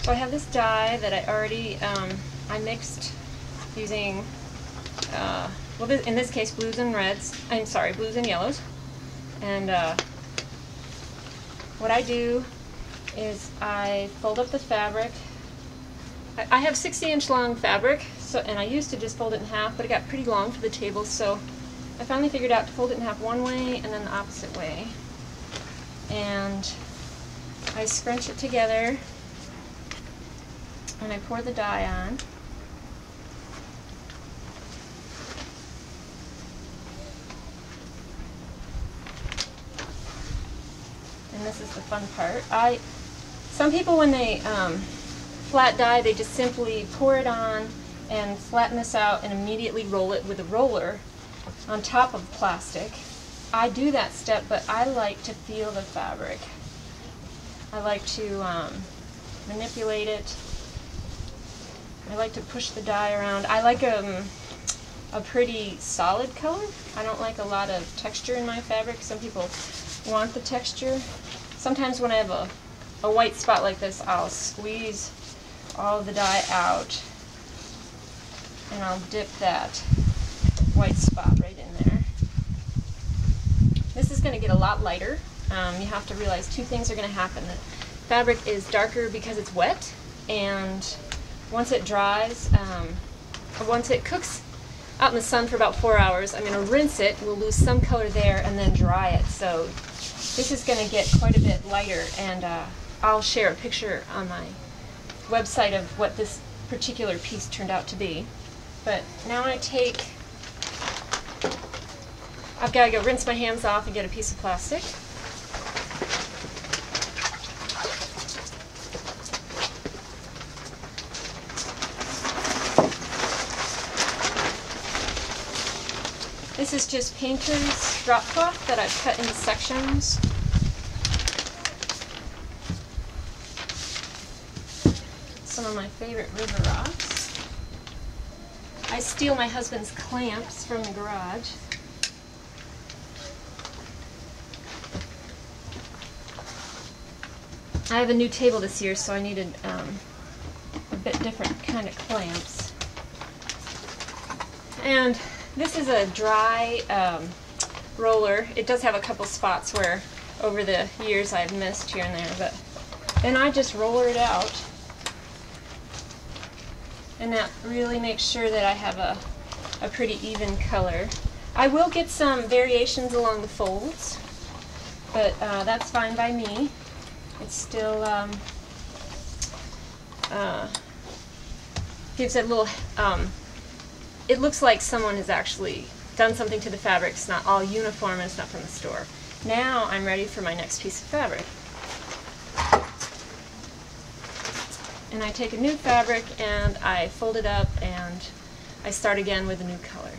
So I have this dye that I already, I mixed using, well, in this case, blues and reds. I'm sorry, blues and yellows. And what I do is I fold up the fabric. I have 60-inch long fabric, so, and I used to just fold it in half, but it got pretty long for the table, so I finally figured out to fold it in half one way and then the opposite way. And I scrunch it together and I pour the dye on. And this is the fun part. Some people, when they flat dye, they just simply pour it on and flatten this out and immediately roll it with a roller on top of plastic. I do that step, but I like to feel the fabric. I like to manipulate it. I like to push the dye around. I like a pretty solid color. I don't like a lot of texture in my fabric. Some people want the texture. Sometimes when I have a white spot like this, I'll squeeze all of the dye out and I'll dip that white spot right in there. This is going to get a lot lighter. You have to realize two things are going to happen. The fabric is darker because it's wet, and once it dries, once it cooks out in the sun for about 4 hours, I'm going to rinse it. We'll lose some color there and then dry it. So this is going to get quite a bit lighter, and I'll share a picture on my website of what this particular piece turned out to be. But now I've got to go rinse my hands off and get a piece of plastic. This is just painter's drop cloth that I've cut into sections. Some of my favorite river rocks. I steal my husband's clamps from the garage. I have a new table this year, so I needed a bit different kind of clamps. And this is a dry roller. It does have a couple spots where over the years I've missed here and there, but then I just roller it out, and that really makes sure that I have a pretty even color. I will get some variations along the folds, but that's fine by me. It still gives it a little, it looks like someone has actually done something to the fabric. It's not all uniform and it's not from the store. Now I'm ready for my next piece of fabric. And I take a new fabric and I fold it up and I start again with a new color.